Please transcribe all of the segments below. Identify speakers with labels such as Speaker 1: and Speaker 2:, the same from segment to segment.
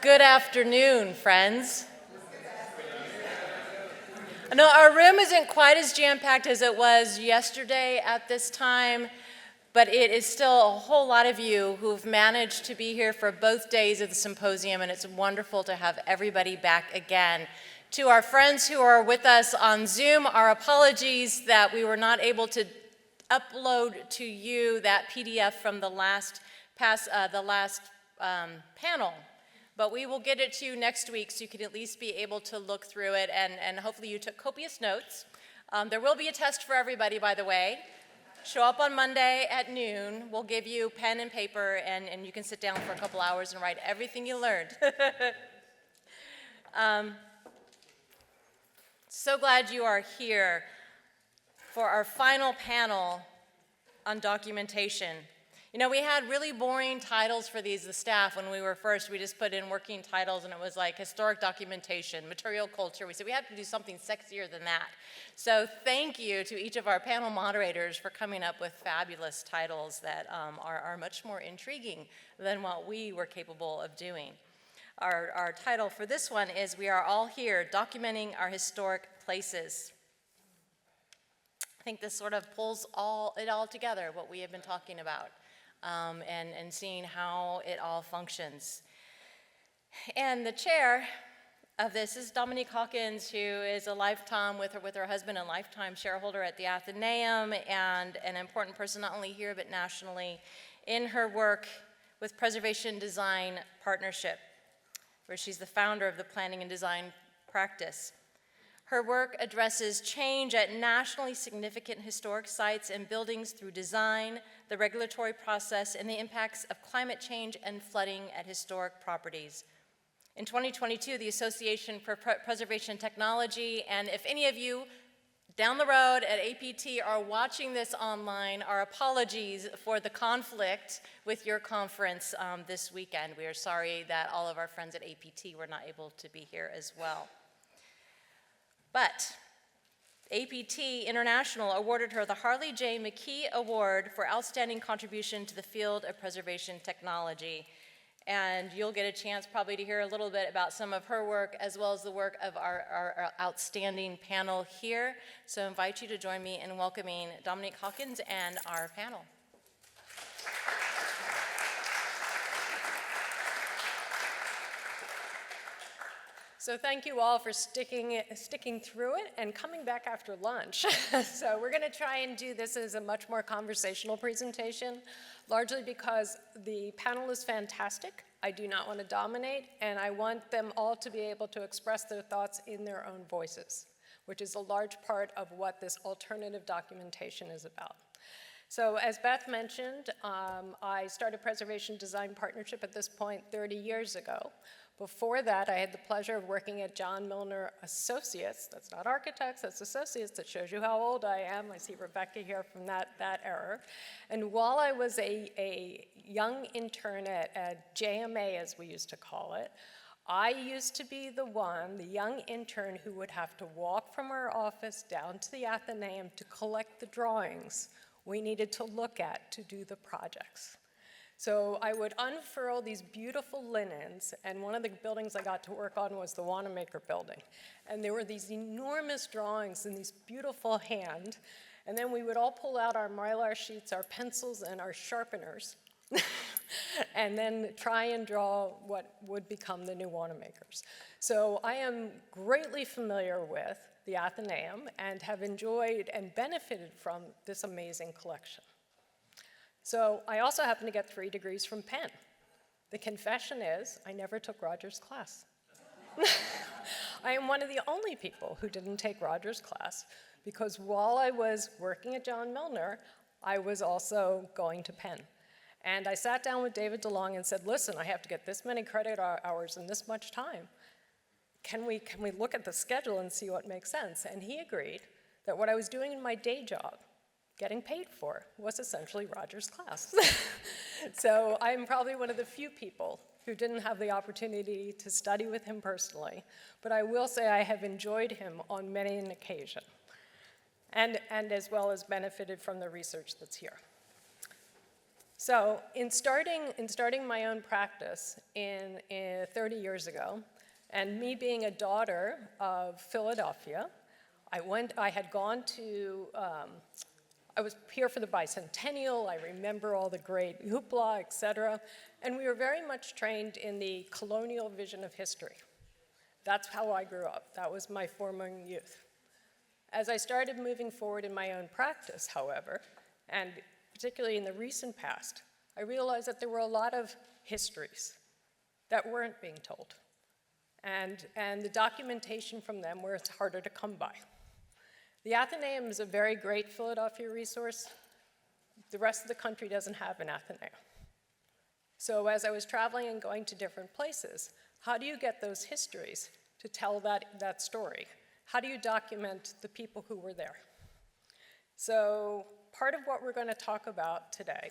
Speaker 1: Good afternoon, friends. No, our room isn't quite as jam-packed as it was yesterday at this time, but it is still a whole lot of you who've managed to be here for both days of the symposium, and it's wonderful to have everybody back again. To our friends who are with us on Zoom, our apologies that we were not able to upload to you that PDF from the last panel. But we will get it to you next week so you can at least be able to look through it, and hopefully you took copious notes. There will be a test for everybody, by the way. Show up on Monday at noon. We'll give you pen and paper, and you can sit down for a couple hours and write everything you learned. So glad you are here for our final panel on documentation. You know, we had really boring titles for these, the staff, when we were first. We just put in working titles, and it was like historic documentation, material culture. We said we have to do something sexier than that. So thank you to each of our panel moderators for coming up with fabulous titles that are much more intriguing than what we were capable of doing. Our title for this one is We Are All Here, Documenting Our Historic Places. I think this sort of pulls it all together, what we have been talking about. And seeing how it all functions. And the chair of this is Dominique Hawkins, who is a lifetime with her husband, a lifetime shareholder at the Athenaeum, and an important person not only here but nationally in her work with Preservation Design Partnership, where she's the founder of the planning and design practice. Her work addresses change at nationally significant historic sites and buildings through design, the regulatory process, and the impacts of climate change and flooding at historic properties. In 2022, the Association for Preservation Technology, and if any of you down the road at APT are watching this online, our apologies for the conflict with your conference this weekend. We are sorry that all of our friends at APT were not able to be here as well. But APT International awarded her the Harley J. McKee Award for outstanding contribution to the field of preservation technology. And you'll get a chance probably to hear a little bit about some of her work as well as the work of our outstanding panel here. So I invite you to join me in welcoming Dominique Hawkins and our panel.
Speaker 2: So thank you all for sticking through it and coming back after lunch. So we're going to try and do this as a much more conversational presentation, largely because the panel is fantastic. I do not want to dominate, and I want them all to be able to express their thoughts in their own voices, which is a large part of what this alternative documentation is about. So as Beth mentioned, I started Preservation Design Partnership at this point 30 years ago. Before that, I had the pleasure of working at John Milner Associates. That's not architects, that's associates. That shows you how old I am. I see Rebecca here from that era. And while I was a young intern at JMA, as we used to call it, I used to be the young intern who would have to walk from our office down to the Athenaeum to collect the drawings we needed to look at to do the projects. So I would unfurl these beautiful linens, and one of the buildings I got to work on was the Wanamaker building. And there were these enormous drawings in these beautiful hand, and then we would all pull out our Mylar sheets, our pencils, and our sharpeners, and then try and draw what would become the new Wanamakers. So I am greatly familiar with the Athenaeum and have enjoyed and benefited from this amazing collection. So I also happen to get 3 degrees from Penn. The confession is I never took Roger's class. I am one of the only people who didn't take Roger's class because while I was working at John Milner, I was also going to Penn. And I sat down with David DeLong and said, listen, I have to get this many credit hours in this much time. Can we look at the schedule and see what makes sense? And he agreed that what I was doing in my day job, getting paid for, was essentially Roger's class. So I'm probably one of the few people who didn't have the opportunity to study with him personally, but I will say I have enjoyed him on many an occasion, and as well as benefited from the research that's here. So in starting my own practice in 30 years ago, and me being a daughter of Philadelphia, I had gone to, I was here for the bicentennial. I remember all the great hoopla, et cetera. And we were very much trained in the colonial vision of history. That's how I grew up. That was my forming youth. As I started moving forward in my own practice, however, and particularly in the recent past, I realized that there were a lot of histories that weren't being told. And the documentation from them where it's harder to come by. The Athenaeum is a very great Philadelphia resource. The rest of the country doesn't have an Athenaeum. So as I was traveling and going to different places, how do you get those histories to tell that story? How do you document the people who were there? So part of what we're going to talk about today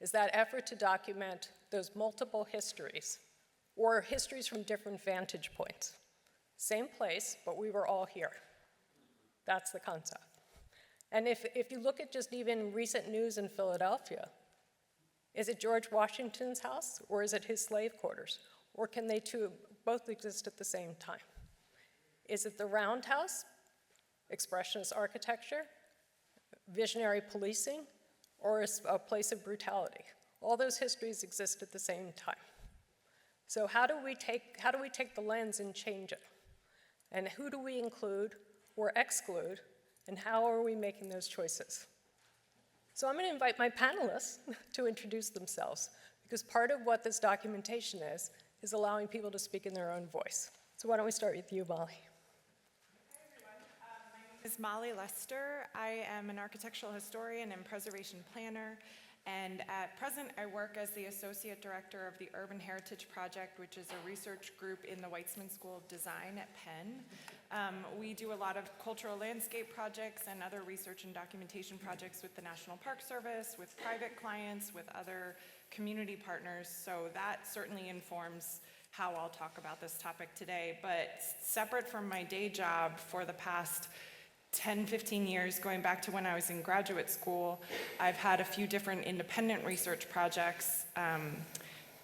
Speaker 2: is that effort to document those multiple histories, or histories from different vantage points. Same place, but we were all here. That's the concept. And if you look at just even recent news in Philadelphia, is it George Washington's house, or is it his slave quarters? Or can they both exist at the same time? Is it the roundhouse, expressionist architecture, visionary policing, or a place of brutality? All those histories exist at the same time. So how do we take the lens and change it? And who do we include or exclude, and how are we making those choices? So I'm going to invite my panelists to introduce themselves, because part of what this documentation is allowing people to speak in their own voice. So why don't we start with you, Molly?
Speaker 3: Hi, everyone. My name is Molly Lester. I am an architectural historian and preservation planner. And at present, I work as the Associate Director of the Urban Heritage Project, which is a research group in the Weitzman School of Design at Penn. We do a lot of cultural landscape projects and other research and documentation projects with the National Park Service, with private clients, with other community partners. So that certainly informs how I'll talk about this topic today. But separate from my day job for the past 10, 15 years, going back to when I was in graduate school, I've had a few different independent research projects.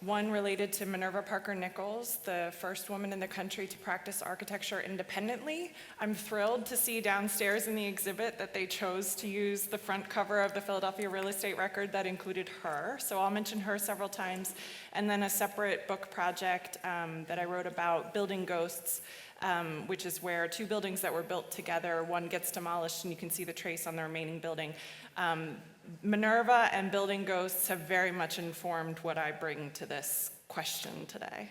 Speaker 3: One related to Minerva Parker Nichols, the first woman in the country to practice architecture independently. I'm thrilled to see downstairs in the exhibit that they chose to use the front cover of the Philadelphia Real Estate Record that included her. So I'll mention her several times. And then a separate book project that I wrote about building ghosts, which is where two buildings that were built together, one gets demolished and you can see the trace on the remaining building. Minerva and building ghosts have very much informed what I bring to this question today.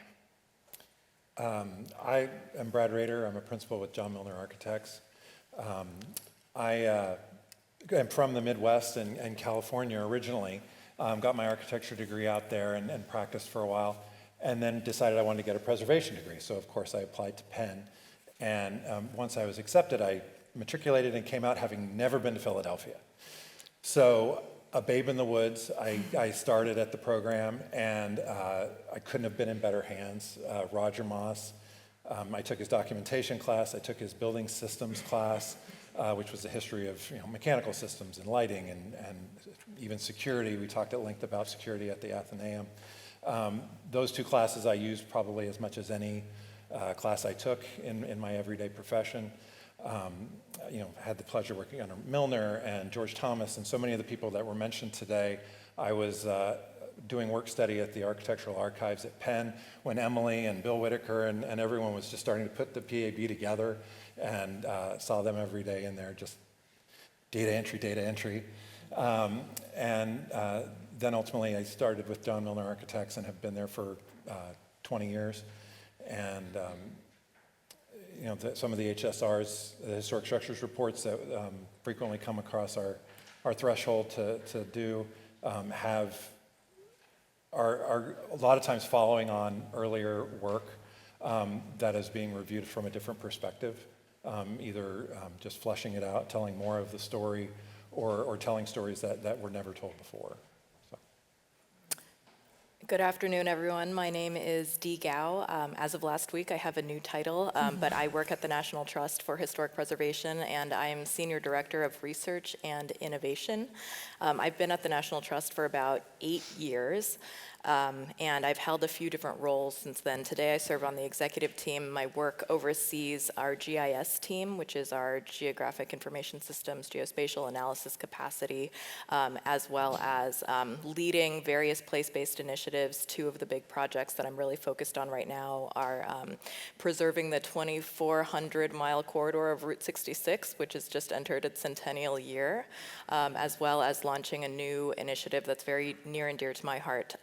Speaker 4: I am Brad Roeder. I'm a principal with John Milner Architects. I am from the Midwest and California originally. Got my architecture degree out there and practiced for a while, and then decided I wanted to get a preservation degree. So of course I applied to Penn, and once I was accepted, I matriculated and came out having never been to Philadelphia. So a babe in the woods, I started at the program, and I couldn't have been in better hands. Roger Moss, I took his documentation class, I took his building systems class, which was the history of mechanical systems and lighting and even security. We talked at length about security at the Athenaeum. Those two classes I used probably as much as any class I took in my everyday profession. Had the pleasure working under Milner and George Thomas and so many of the people that were mentioned today. I was doing work study at the Architectural Archives at Penn when Emily and Bill Whitaker and everyone was just starting to put the PAB together, and saw them every day in there, just data entry. Then ultimately I started with John Milner Architects and have been there for 20 years. And some of the HSRs, the Historic Structures reports that frequently come across our threshold to do are a lot of times following on earlier work that is being reviewed from a different perspective, either just fleshing it out, telling more of the story, or telling stories that were never told before. So.
Speaker 5: Good afternoon, everyone. My name is Dee Gao. As of last week, I have a new title, but I work at the National Trust for Historic Preservation, and I'm Senior Director of Research and Innovation. I've been at the National Trust for about 8 years, and I've held a few different roles since then. Today, I serve on the executive team. My work oversees our GIS team, which is our Geographic Information Systems, Geospatial Analysis capacity, as well as leading various place-based initiatives. Two of the big projects that I'm really focused on right now are preserving the 2,400-mile corridor of Route 66, which has just entered its centennial year, as well as launching a new initiative that's very near and dear to my heart,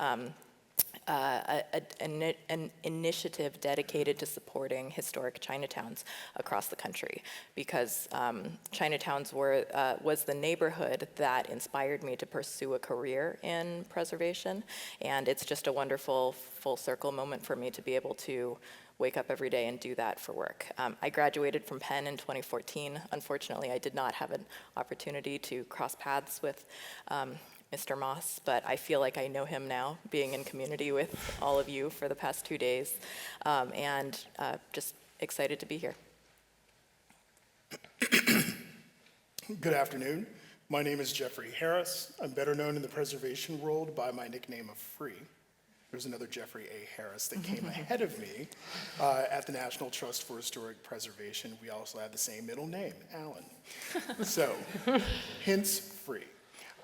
Speaker 5: an initiative dedicated to supporting historic Chinatowns across the country, because Chinatowns was the neighborhood that inspired me to pursue a career in preservation, and it's just a wonderful full circle moment for me to be able to wake up every day and do that for work. I graduated from Penn in 2014. Unfortunately, I did not have an opportunity to cross paths with Mr. Moss, but I feel like I know him now, being in community with all of you for the past 2 days, and just excited to be here.
Speaker 6: Good afternoon. My name is Jeffrey Harris. I'm better known in the preservation world by my nickname of Free. There's another Jeffrey A. Harris that came ahead of me at the National Trust for Historic Preservation. We also have the same middle name, Alan. So, hence Free.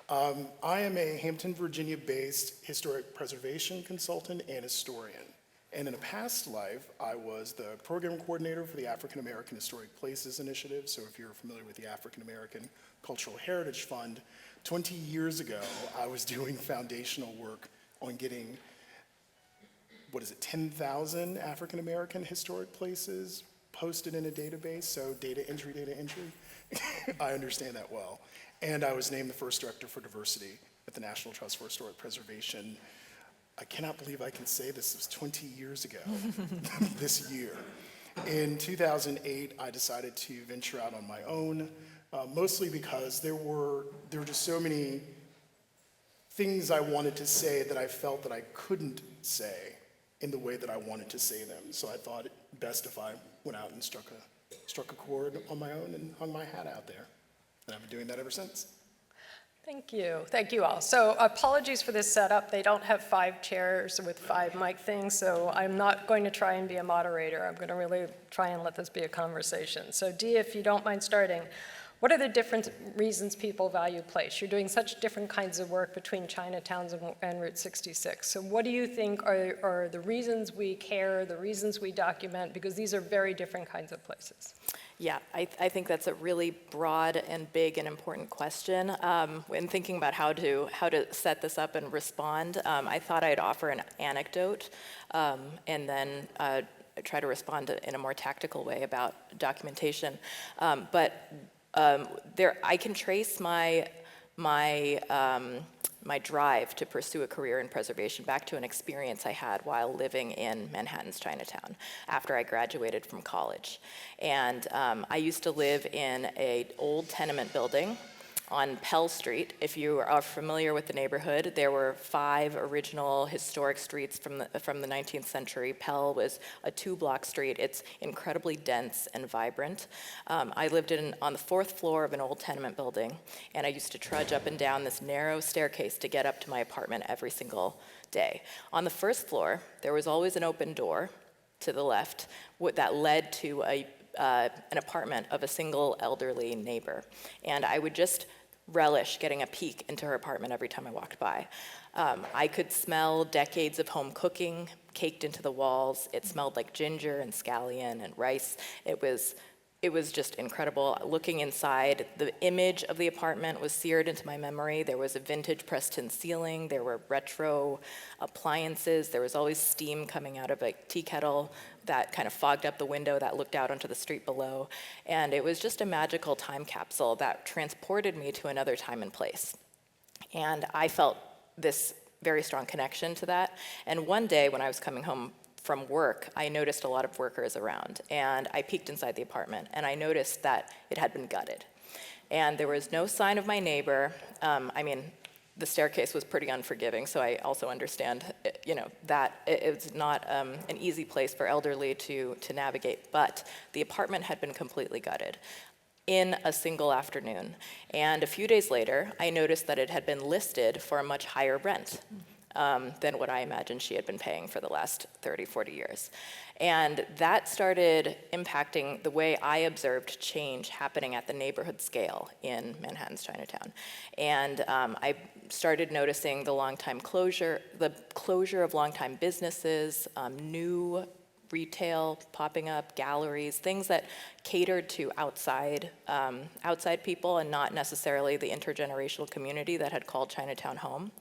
Speaker 6: I am a Hampton, Virginia-based historic preservation consultant and historian. And in a past life, I was the program coordinator for the African American Historic Places Initiative. So if you're familiar with the African American Cultural Heritage Fund, 20 years ago, I was doing foundational work on getting, 10,000 African American historic places posted in a database. So data entry. I understand that well. And I was named the first director for diversity at the National Trust for Historic Preservation. I cannot believe I can say this was 20 years ago this year. In 2008, I decided to venture out on my own, mostly because there were just so many things I wanted to say that I felt that I couldn't say in the way that I wanted to say them. So I thought it best if I went out and struck a chord on my own and hung my hat out there. And I've been doing that ever since.
Speaker 2: Thank you all. So apologies for this setup. They don't have 5 chairs with 5 mic things, so I'm not going to try and be a moderator. I'm going to really try and let this be a conversation. So Dee, if you don't mind starting, what are the different reasons people value place? You're doing such different kinds of work between Chinatowns and Route 66. So what do you think are the reasons we care, the reasons we document, because these are very different kinds of places?
Speaker 5: Yeah, I think that's a really broad and big and important question. When thinking about how to set this up and respond, I thought I'd offer an anecdote and then try to respond in a more tactical way about documentation. I can trace my drive to pursue a career in preservation back to an experience I had while living in Manhattan's Chinatown after I graduated from college. And I used to live in an old tenement building on Pell Street. If you are familiar with the neighborhood, there were 5 original historic streets from the 19th century. Pell was a 2-block street. It's incredibly dense and vibrant. I lived on the 4th floor of an old tenement building, and I used to trudge up and down this narrow staircase to get up to my apartment every single day. On the 1st floor, there was always an open door to the left that led to an apartment of a single elderly neighbor. And I would just relish getting a peek into her apartment every time I walked by. I could smell decades of home cooking caked into the walls. It smelled like ginger and scallion and rice. It was just incredible. Looking inside, the image of the apartment was seared into my memory. There was a vintage pressed-tin ceiling. There were retro appliances. There was always steam coming out of a tea kettle that kind of fogged up the window that looked out onto the street below. And it was just a magical time capsule that transported me to another time and place. And I felt this very strong connection to that. And one day when I was coming home from work, I noticed a lot of workers around, and I peeked inside the apartment, and I noticed that it had been gutted. And there was no sign of my neighbor. the staircase was pretty unforgiving, so I also understand, that it's not an easy place for elderly to navigate. But the apartment had been completely gutted in a single afternoon. And a few days later, I noticed that it had been listed for a much higher rent than what I imagined she had been paying for the last 30, 40 years. And that started impacting the way I observed change happening at the neighborhood scale in Manhattan's Chinatown. And I started noticing the closure of longtime businesses, new retail popping up, galleries, things that catered to outside people and not necessarily the intergenerational community that had called Chinatown home.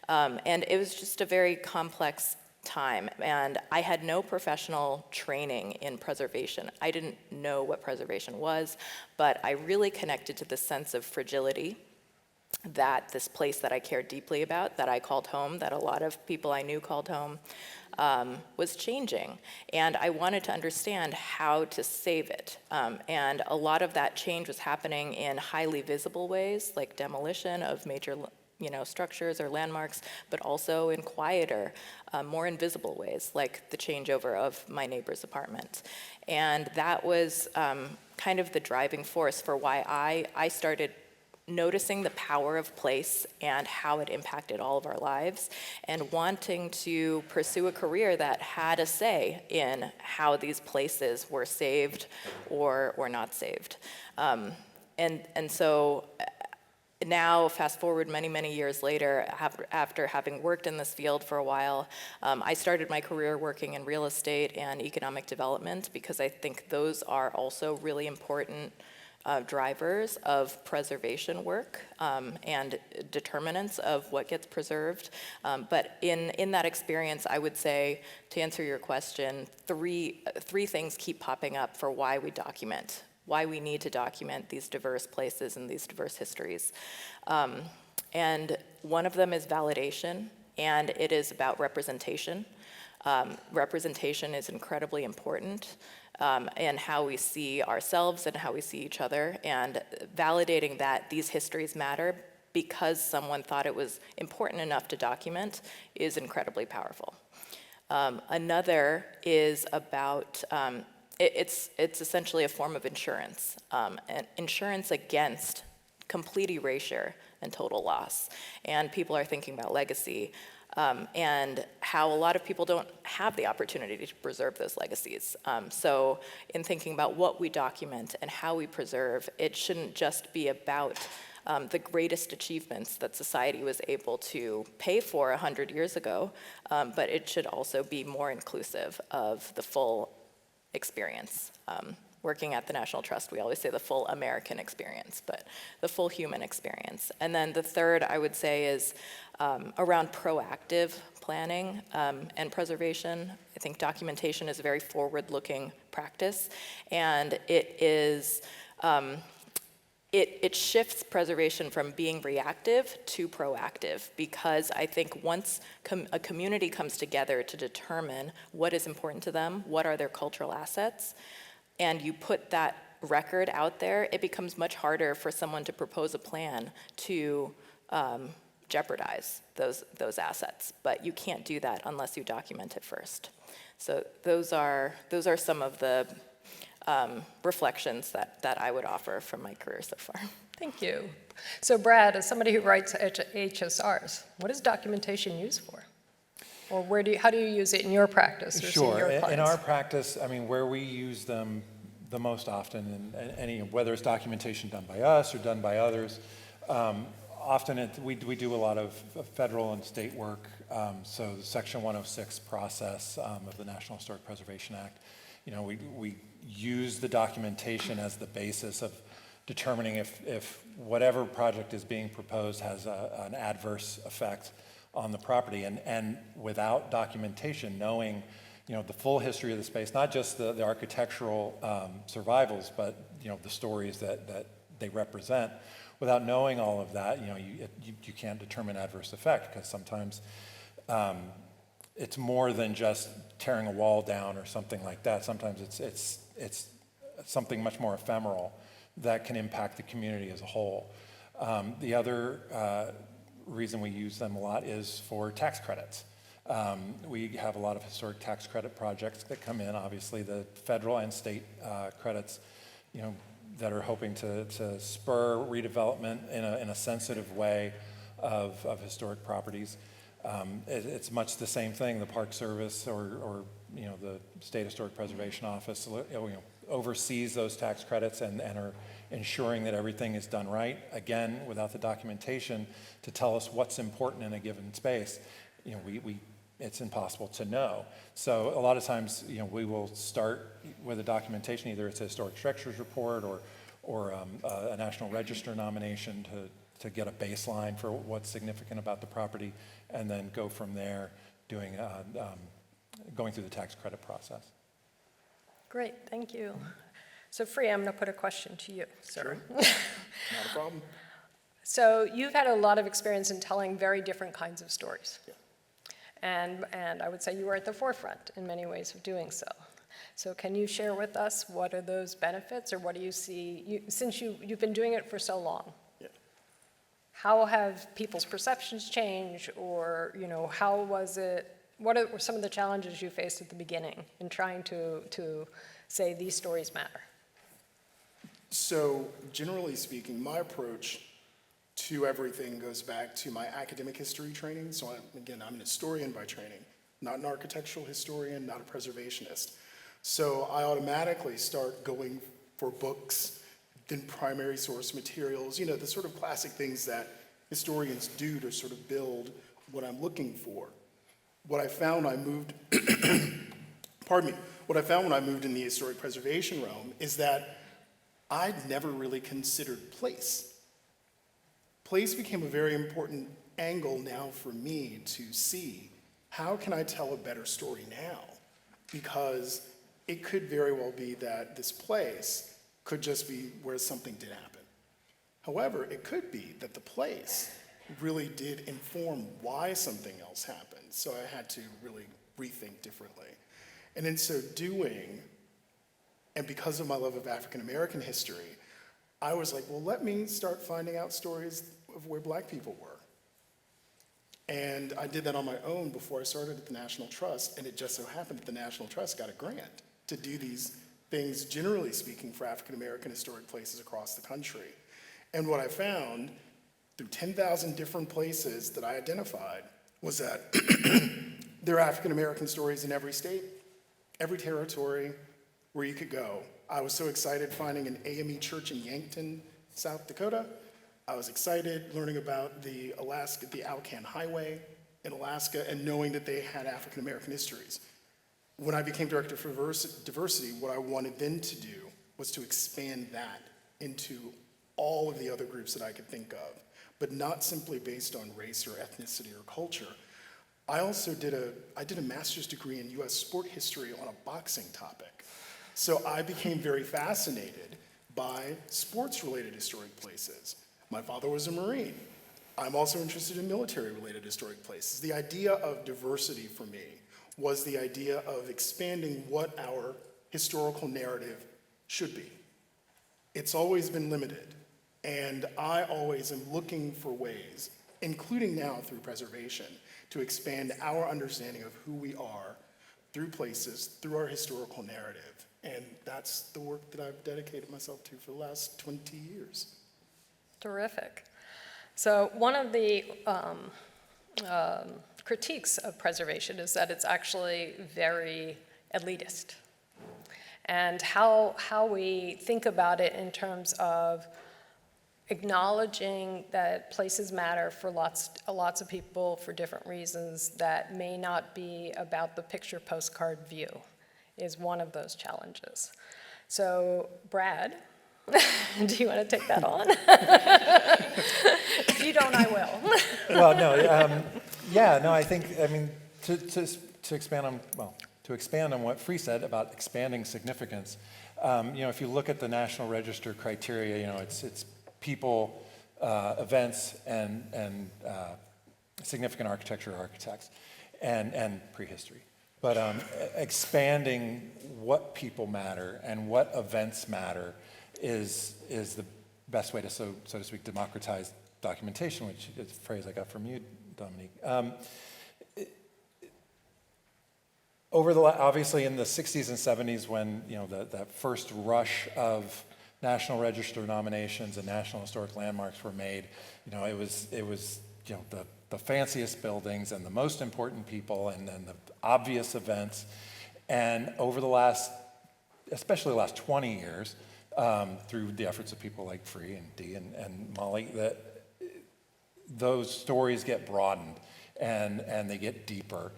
Speaker 5: And it was just a very complex time, and I had no professional training in preservation. I didn't know what preservation was, but I really connected to the sense of fragility that this place that I cared deeply about, that I called home, that a lot of people I knew called home, was changing. And I wanted to understand how to save it. And a lot of that change was happening in highly visible ways, like demolition of major structures or landmarks, but also in quieter, more invisible ways, like the changeover of my neighbor's apartment. And that was kind of the driving force for why I started noticing the power of place and how it impacted all of our lives, and wanting to pursue a career that had a say in how these places were saved or not saved. And so now, fast forward many, many years later, after having worked in this field for a while, I started my career working in real estate and economic development, because I think those are also really important drivers of preservation work and determinants of what gets preserved. But in that experience, I would say, to answer your question, three things keep popping up for why we document, why we need to document these diverse places and these diverse histories. And one of them is validation, and it is about representation. Representation is incredibly important in how we see ourselves and how we see each other, and validating that these histories matter because someone thought it was important enough to document is incredibly powerful. Another is about, it's essentially a form of insurance, and insurance against complete erasure and total loss. And people are thinking about legacy, and how a lot of people don't have the opportunity to preserve those legacies. So in thinking about what we document and how we preserve, it shouldn't just be about the greatest achievements that society was able to pay for 100 years ago, but it should also be more inclusive of the full experience. Working at the National Trust, we always say the full American experience, but the full human experience. And then the third, I would say, is around proactive planning and preservation. I think documentation is a very forward-looking practice, and it is, it shifts preservation from being reactive to proactive, because I think once a community comes together to determine what is important to them, what are their cultural assets, and you put that record out there, it becomes much harder for someone to propose a plan to jeopardize those assets. But you can't do that unless you document it first. So those are some of the reflections that I would offer from my career so far.
Speaker 2: Thank you. So Brad, as somebody who writes HSRs, what is documentation used for? Or how do you use it in your practice? Or
Speaker 4: Sure.
Speaker 2: your
Speaker 4: In
Speaker 2: clients?
Speaker 4: our practice, I mean, where we use them the most often, and whether it's documentation done by us or done by others, often we do a lot of federal and state work. So the Section 106 process of the National Historic Preservation Act, we use the documentation as the basis of determining if whatever project is being proposed has an adverse effect on the property, and without documentation, knowing the full history of the space, not just the architectural survivals, but the stories that they represent. Without knowing all of that, you can't determine adverse effect, because sometimes it's more than just tearing a wall down or something like that. Sometimes it's something much more ephemeral that can impact the community as a whole. The other reason we use them a lot is for tax credits. We have a lot of historic tax credit projects that come in, obviously the federal and state credits, that are hoping to spur redevelopment in a sensitive way of historic properties. It's much the same thing. The Park Service or the State Historic Preservation Office oversees those tax credits and are ensuring that everything is done right. Again, without the documentation to tell us what's important in a given space, it's impossible to know. So a lot of times, we will start with a documentation, either it's a historic structures report or a National Register nomination to get a baseline for what's significant about the property, and then go from there going through the tax credit process.
Speaker 2: Great, thank you. So Free, I'm going to put a question to you, sir.
Speaker 6: Sure. Not a problem.
Speaker 2: So you've had a lot of experience in telling very different kinds of stories.
Speaker 6: Yeah.
Speaker 2: And I would say you were at the forefront in many ways of doing so. So can you share with us what are those benefits, or what do you see, since you've been doing it for so long?
Speaker 6: Yeah.
Speaker 2: How have people's perceptions changed, or how was it, what were some of the challenges you faced at the beginning in trying to say these stories matter?
Speaker 6: So generally speaking, my approach to everything goes back to my academic history training. So I'm an historian by training, not an architectural historian, not a preservationist. So I automatically start going for books, then primary source materials, the sort of classic things that historians do to sort of build what I'm looking for. What I found when I moved in the historic preservation realm is that I'd never really considered place. Place became a very important angle now for me to see, how can I tell a better story now? Because it could very well be that this place could just be where something did happen. However, it could be that the place really did inform why something else happened. So I had to really rethink differently. And in so doing, and because of my love of African American history, I was like, well, let me start finding out stories of where Black people were. And I did that on my own before I started at the National Trust, and it just so happened that the National Trust got a grant to do these things, generally speaking, for African American historic places across the country. And what I found through 10,000 different places that I identified was that there are African American stories in every state, every territory where you could go. I was so excited finding an AME church in Yankton, South Dakota. I was excited learning about the Alcan Highway in Alaska and knowing that they had African American histories. When I became director for diversity, what I wanted then to do was to expand that into all of the other groups that I could think of, but not simply based on race or ethnicity or culture. I also did a master's degree in US sport history on a boxing topic. So I became very fascinated by sports-related historic places. My father was a Marine. I'm also interested in military-related historic places. The idea of diversity for me was the idea of expanding what our historical narrative should be. It's always been limited, and I always am looking for ways, including now through preservation, to expand our understanding of who we are through places, through our historical narrative. And that's the work that I've dedicated myself to for the last 20 years.
Speaker 2: Terrific. So one of the critiques of preservation is that it's actually very elitist. And how we think about it in terms of acknowledging that places matter for lots of people for different reasons that may not be about the picture postcard view is one of those challenges. So Brad, do you want to take that on? If you don't, I will.
Speaker 4: Well, no, I think, to expand on what Free said about expanding significance, if you look at the National Register criteria, it's people, events, and significant architecture or architects, and prehistory. But expanding what people matter and what events matter is the best way to, so to speak, democratize documentation, which is a phrase I got from you, Dominique. Obviously in the 60s and 70s, when that first rush of National Register nominations and National Historic Landmarks were made, it was the fanciest buildings and the most important people and then the obvious events. And over especially the last 20 years, through the efforts of people like Free and Dee and Molly, that those stories get broadened and they get deeper.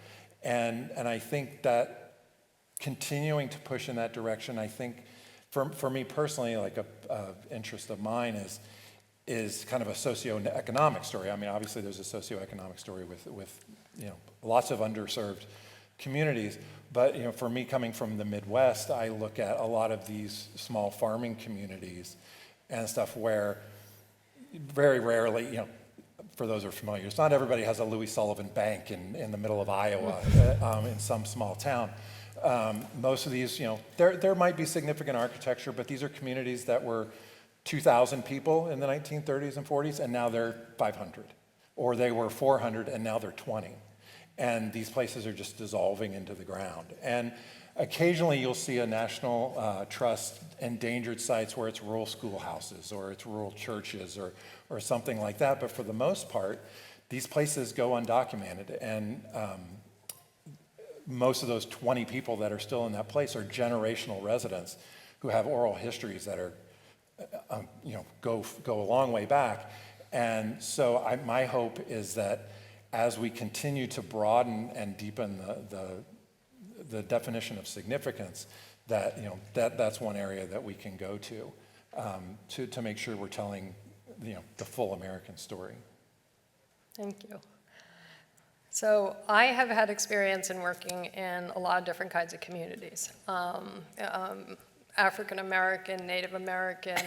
Speaker 4: And I think that continuing to push in that direction, I think for me personally, like a interest of mine is kind of a socioeconomic story. I mean, obviously there's a socioeconomic story with lots of underserved communities, but for me coming from the Midwest, I look at a lot of these small farming communities and stuff where very rarely, for those who are familiar, it's not everybody has a Louis Sullivan Bank in the middle of Iowa in some small town. Most of these, there might be significant architecture, but these are communities that were 2,000 people in the 1930s and 40s, and now they're 500. Or they were 400, and now they're 20. And these places are just dissolving into the ground. And occasionally you'll see a National Trust endangered sites where it's rural schoolhouses or it's rural churches or something like that. But for the most part, these places go undocumented. And most of those 20 people that are still in that place are generational residents who have oral histories that are, go a long way back. And so my hope is that as we continue to broaden and deepen the definition of significance, that that's one area that we can go to make sure we're telling the full American story.
Speaker 2: Thank you. So I have had experience in working in a lot of different kinds of communities. African American, Native American,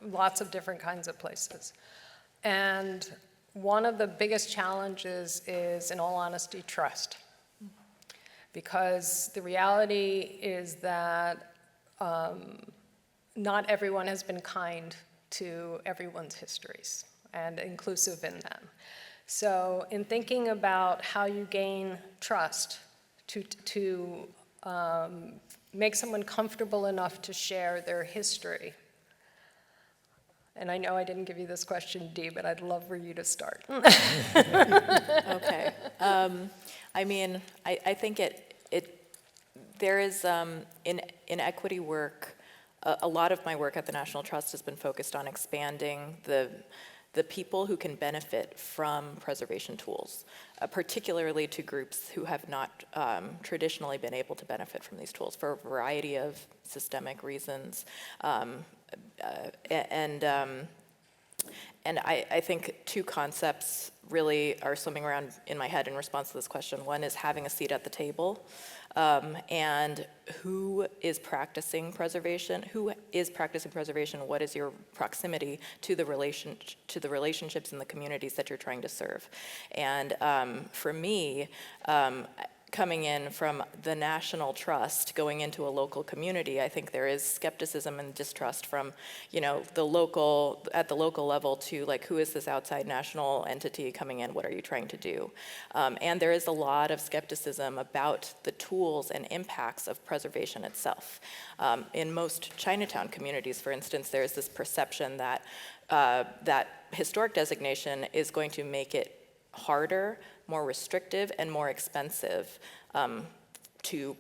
Speaker 2: lots of different kinds of places. And one of the biggest challenges is, in all honesty, trust. Because the reality is that not everyone has been kind to everyone's histories and inclusive in them. So in thinking about how you gain trust to make someone comfortable enough to share their history, and I know I didn't give you this question, Dee, but I'd love for you to start.
Speaker 5: Okay. I mean, I think there is, in equity work, a lot of my work at the National Trust has been focused on expanding the people who can benefit from preservation tools, particularly to groups who have not traditionally been able to benefit from these tools for a variety of systemic reasons. And I think two concepts really are swimming around in my head in response to this question. One is having a seat at the table, and who is practicing preservation? Who is practicing preservation? What is your proximity to the relationships in the communities that you're trying to serve? And for me, coming in from the National Trust, going into a local community, I think there is skepticism and distrust from, at the local level to like, who is this outside national entity coming in? What are you trying to do? And there is a lot of skepticism about the tools and impacts of preservation itself. In most Chinatown communities, for instance, there is this perception that that historic designation is going to make it harder, more restrictive, and more expensive to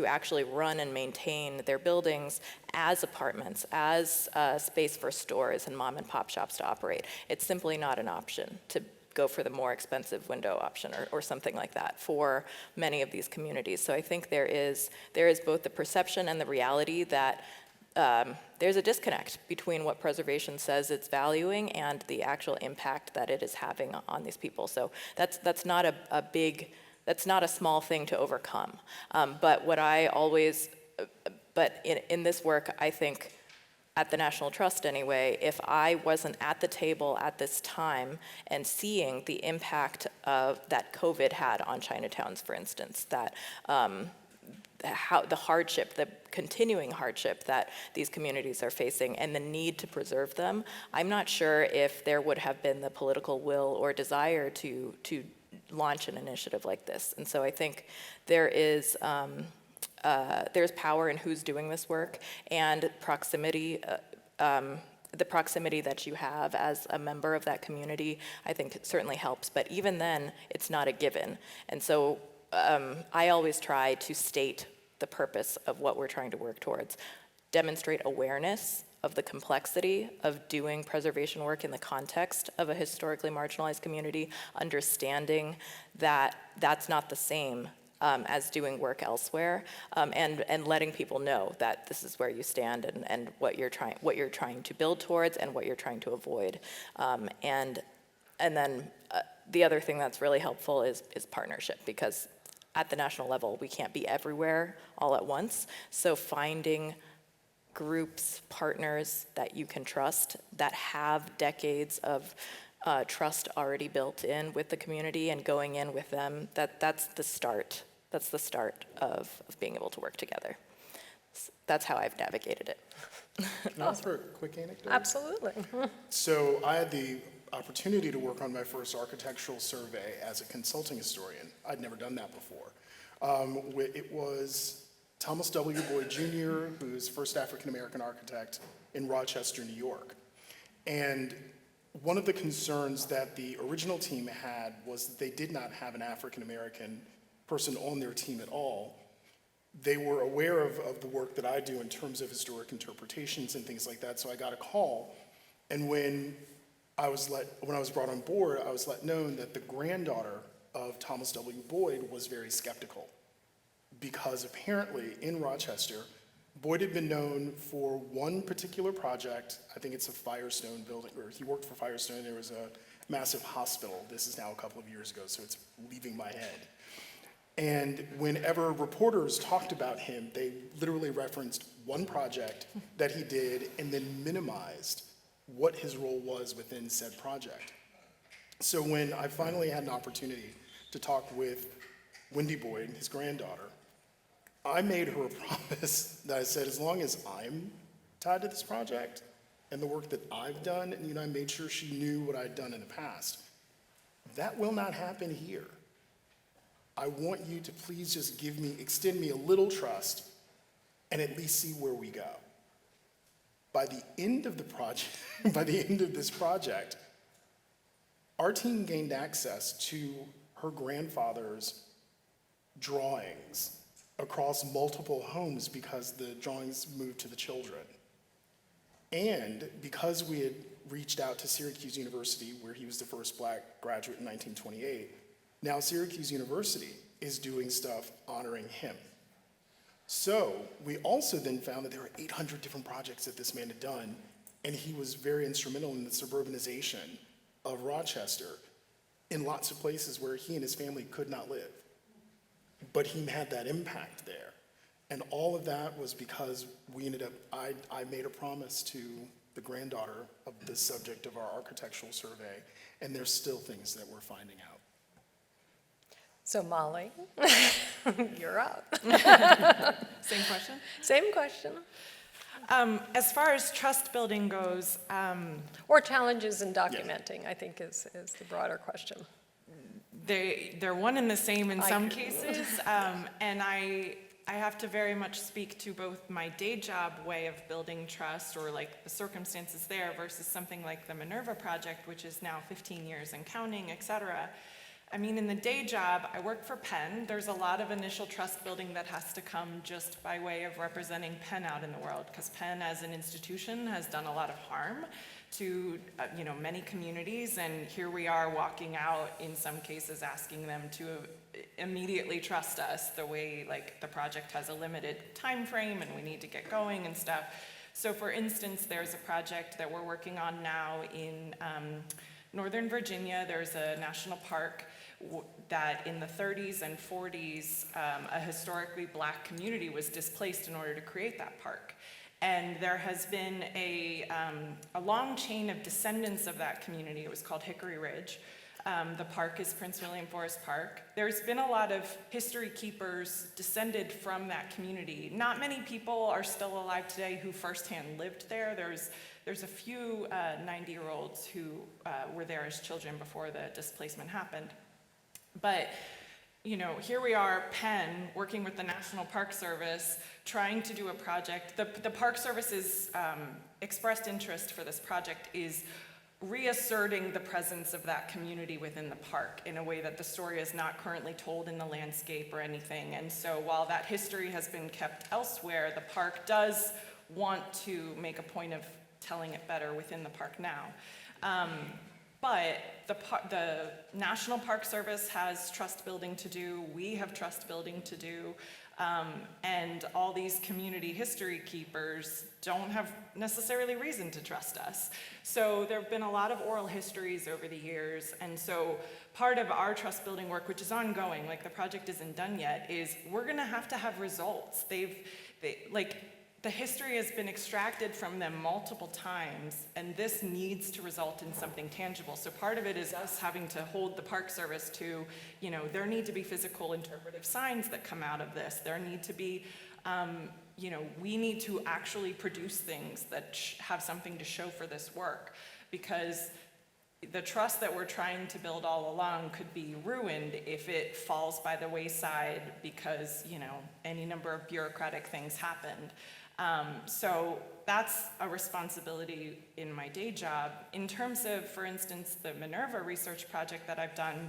Speaker 5: actually run and maintain their buildings as apartments, as space for stores and mom and pop shops to operate. It's simply not an option to go for the more expensive window option or something like that for many of these communities. So I think there is both the perception and the reality that there's a disconnect between what preservation says it's valuing and the actual impact that it is having on these people. So that's not that's not a small thing to overcome. But in this work, I think at the National Trust anyway, if I wasn't at the table at this time and seeing the impact of that COVID had on Chinatowns, for instance, that the hardship, the continuing hardship that these communities are facing and the need to preserve them, I'm not sure if there would have been the political will or desire to launch an initiative like this. And so I think there is there's power in who's doing this work, and proximity, the proximity that you have as a member of that community, I think it certainly helps. But even then, it's not a given. And so I always try to state the purpose of what we're trying to work towards, demonstrate awareness of the complexity of doing preservation work in the context of a historically marginalized community, understanding that that's not the same as doing work elsewhere, and letting people know that this is where you stand and what you're trying to build towards and what you're trying to avoid. And then the other thing that's really helpful is partnership, because at the national level, we can't be everywhere all at once. So finding groups, partners that you can trust, that have decades of trust already built in with the community, and going in with them, that's the start. That's the start of being able to work together. That's how I've navigated it.
Speaker 6: Can I offer a quick anecdote?
Speaker 2: Absolutely.
Speaker 6: So I had the opportunity to work on my first architectural survey as a consulting historian. I'd never done that before. It was Thomas W. Boyd Jr., who's first African-American architect in Rochester, New York. And one of the concerns that the original team had was that they did not have an African-American person on their team at all. They were aware of the work that I do in terms of historic interpretations and things like that, so I got a call. And when I was brought on board, I was let know that the granddaughter of Thomas W. Boyd was very skeptical, because apparently in Rochester, Boyd had been known for one particular project. I think it's a Firestone building, or he worked for Firestone. There was a massive hospital. This is now a couple of years ago, so it's leaving my head. And whenever reporters talked about him, they literally referenced one project that he did and then minimized what his role was within said project. So when I finally had an opportunity to talk with Wendy Boyd, his granddaughter, I made her a promise that I said, as long as I'm tied to this project and the work that I've done, and I made sure she knew what I'd done in the past, that will not happen here. I want you to please just extend me a little trust and at least see where we go. By the end of the project, by the end of this project, our team gained access to her grandfather's drawings across multiple homes because the drawings moved to the children. And because we had reached out to Syracuse University, where he was the first Black graduate in 1928, now Syracuse University is doing stuff honoring him. So we also then found that there were 800 different projects that this man had done, and he was very instrumental in the suburbanization of Rochester in lots of places where he and his family could not live. But he had that impact there. And all of that was because I made a promise to the granddaughter of the subject of our architectural survey, and there's still things that we're finding out.
Speaker 2: So Molly, you're up.
Speaker 3: Same question?
Speaker 2: Same question.
Speaker 3: As far as trust building goes,
Speaker 2: Or challenges in documenting, I think is the broader question.
Speaker 3: they're one and the same in some
Speaker 2: agree.
Speaker 3: cases, and I have to very much speak to both my day job way of building trust, or like the circumstances there, versus something like the Minerva project, which is now 15 years and counting, et cetera. I mean, in the day job, I work for Penn. There's a lot of initial trust building that has to come just by way of representing Penn out in the world, because Penn as an institution has done a lot of harm to many communities, and here we are walking out, in some cases asking them to immediately trust us, the way like the project has a limited time frame and we need to get going and stuff. So for instance, there's a project that we're working on now in Northern Virginia. There's a national park that in the 30s and 40s, a historically Black community was displaced in order to create that park. And there has been a long chain of descendants of that community. It was called Hickory Ridge, The park is Prince William Forest Park. There's been a lot of history keepers descended from that community. Not many people are still alive today who firsthand lived there. There's a few 90-year-olds who were there as children before the displacement happened. But you know, here we are, Penn, working with the National Park Service, trying to do a project. The Park Service's expressed interest for this project is reasserting the presence of that community within the park in a way that the story is not currently told in the landscape or anything. And so while that history has been kept elsewhere, the park does want to make a point of telling it better within the park now. But the National Park Service has trust building to do, we have trust building to do, and all these community history keepers don't have necessarily reason to trust us. So there have been a lot of oral histories over the years, and so part of our trust building work, which is ongoing, like the project isn't done yet, is we're gonna have to have results. The history has been extracted from them multiple times, and this needs to result in something tangible. So part of it is us having to hold the Park Service to, you know, there need to be physical interpretive signs that come out of this. There need to be, you know, we need to actually produce things that have something to show for this work, because the trust that we're trying to build all along could be ruined if it falls by the wayside because, you know, any number of bureaucratic things happened. So that's a responsibility in my day job. In terms of, for instance, the Minerva research project that I've done,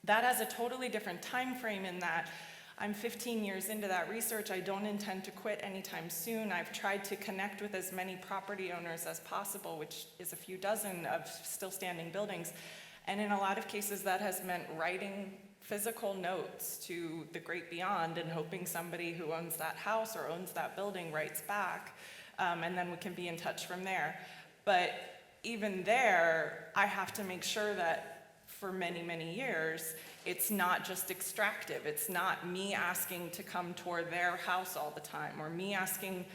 Speaker 3: that has a totally different time frame in that I'm 15 years into that research. I don't intend to quit anytime soon. I've tried to connect with as many property owners as possible, which is a few dozen of still standing buildings. And in a lot of cases, that has meant writing physical notes to the great beyond and hoping somebody who owns that house or owns that building writes back, and then we can be in touch from there. But even there, I have to make sure that for many, many years, it's not just extractive. It's not me asking to come toward their house all the time, or me asking,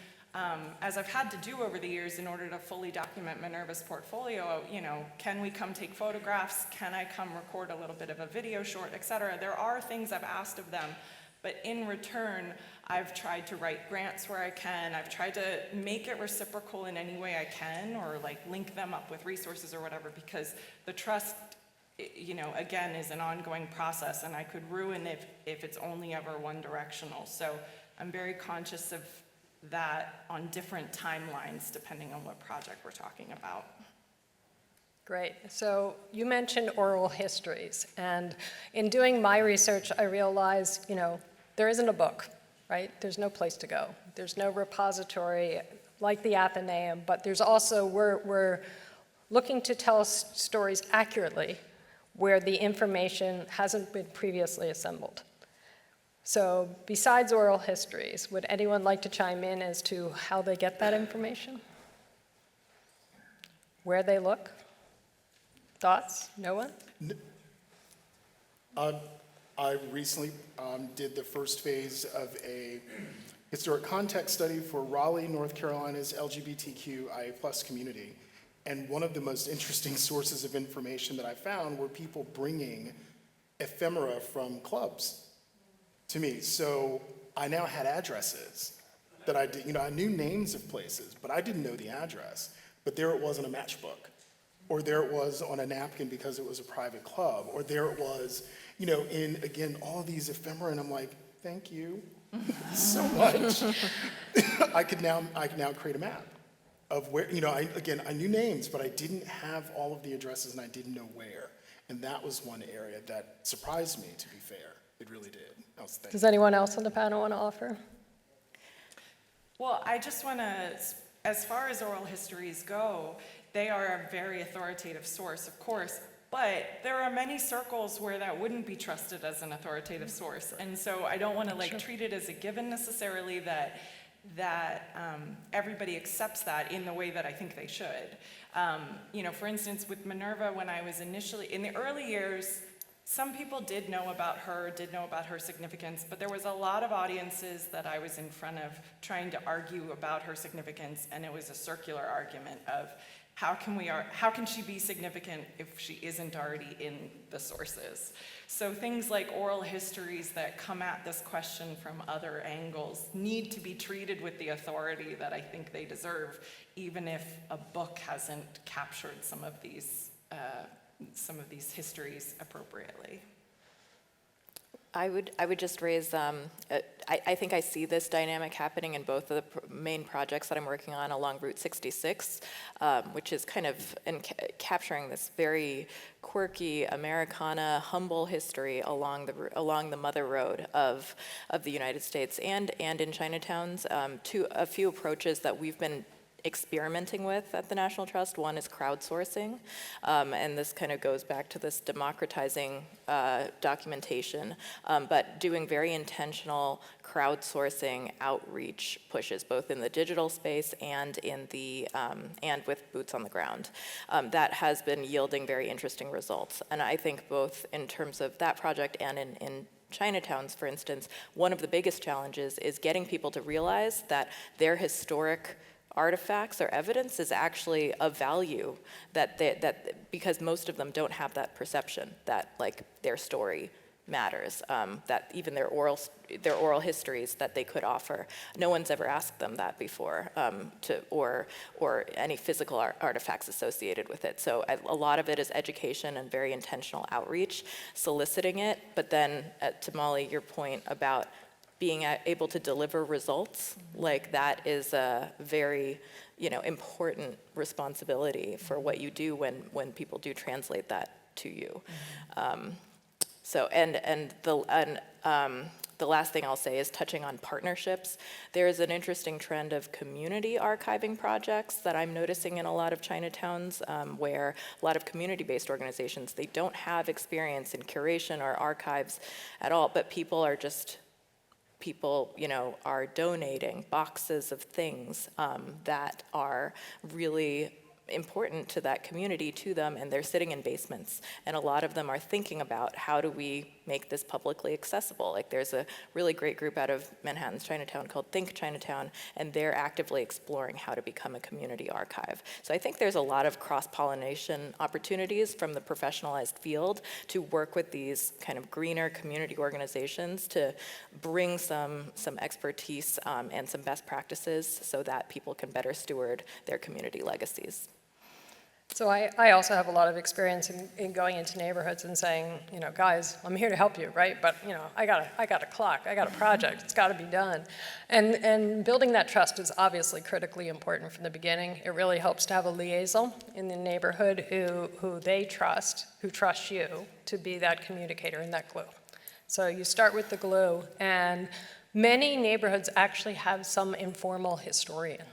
Speaker 3: as I've had to do over the years in order to fully document Minerva's portfolio, you know, can we come take photographs? Can I come record a little bit of a video short, et cetera? There are things I've asked of them, but in return, I've tried to write grants where I can. I've tried to make it reciprocal in any way I can, or like link them up with resources or whatever, because the trust, you know, again, is an ongoing process, and I could ruin if it's only ever one directional. So I'm very conscious of that on different timelines depending on what project we're talking about.
Speaker 2: Great. So you mentioned oral histories, and in doing my research, I realized, you know, there isn't a book, right? There's no place to go. There's no repository like the Athenaeum, but there's also, we're looking to tell stories accurately where the information hasn't been previously assembled. So besides oral histories, would anyone like to chime in as to how they get that information? Where they look? Thoughts? No one?
Speaker 6: I recently did the first phase of a historic context study for Raleigh, North Carolina's LGBTQIA+ community. And one of the most interesting sources of information that I found were people bringing ephemera from clubs to me. So I now had addresses that I did, you know, I knew names of places, but I didn't know the address. But there it was in a matchbook, or there it was on a napkin because it was a private club, or there it was, you know, in, again, all these ephemera, and I'm like, thank you so much. I could now create a map of where, you know, I knew names, but I didn't have all of the addresses, and I didn't know where. And that was one area that surprised me, to be fair. It really did.
Speaker 2: Does anyone else on the panel want to offer?
Speaker 3: Well, I just want to, as far as oral histories go, they are a very authoritative source, of course, but there are many circles where that wouldn't be trusted as an authoritative source. And so I don't want to treat it as a given necessarily that everybody accepts that in the way that I think they should. You know, for instance, with Minerva, when I was initially, in the early years, some people did know about her significance, but there was a lot of audiences that I was in front of trying to argue about her significance, and it was a circular argument of, How can she be significant if she isn't already in the sources? So things like oral histories that come at this question from other angles need to be treated with the authority that I think they deserve, even if a book hasn't captured some of these histories appropriately.
Speaker 5: I would just raise, I think I see this dynamic happening in both of the main projects that I'm working on along Route 66, which is kind of capturing this very quirky Americana, humble history along the mother road of the United States and in Chinatowns. A few approaches that we've been experimenting with at the National Trust. One is crowdsourcing, and this kind of goes back to this democratizing documentation, but doing very intentional crowdsourcing outreach pushes, both in the digital space and in the and with boots on the ground. That has been yielding very interesting results, and I think both in terms of that project and in Chinatowns, for instance, one of the biggest challenges is getting people to realize that their historic artifacts or evidence is actually of value, that because most of them don't have that perception that like their story matters, that even their oral histories that they could offer, no one's ever asked them that before, or any physical artifacts associated with it. So a lot of it is education and very intentional outreach, soliciting it, but then to Molly, your point about being able to deliver results, like that is a very, important responsibility for what you do when people do translate that to you. The last thing I'll say is touching on partnerships. There is an interesting trend of community archiving projects that I'm noticing in a lot of Chinatowns, where a lot of community-based organizations, they don't have experience in curation or archives at all, but people, are donating boxes of things that are really important to that community, to them, and they're sitting in basements. And a lot of them are thinking about, how do we make this publicly accessible? Like, there's a really great group out of Manhattan's Chinatown called Think Chinatown, and they're actively exploring how to become a community archive. So I think there's a lot of cross-pollination opportunities from the professionalized field to work with these kind of greener community organizations to bring some expertise and some best practices so that people can better steward their community legacies.
Speaker 2: So I also have a lot of experience in going into neighborhoods and saying, guys, I'm here to help you, right? But I got a clock, I got a project, it's got to be done, and building that trust is obviously critically important from the beginning. It really helps to have a liaison in the neighborhood who they trust, who trust you to be that communicator and that glue. So you start with the glue, and many neighborhoods actually have some informal historian,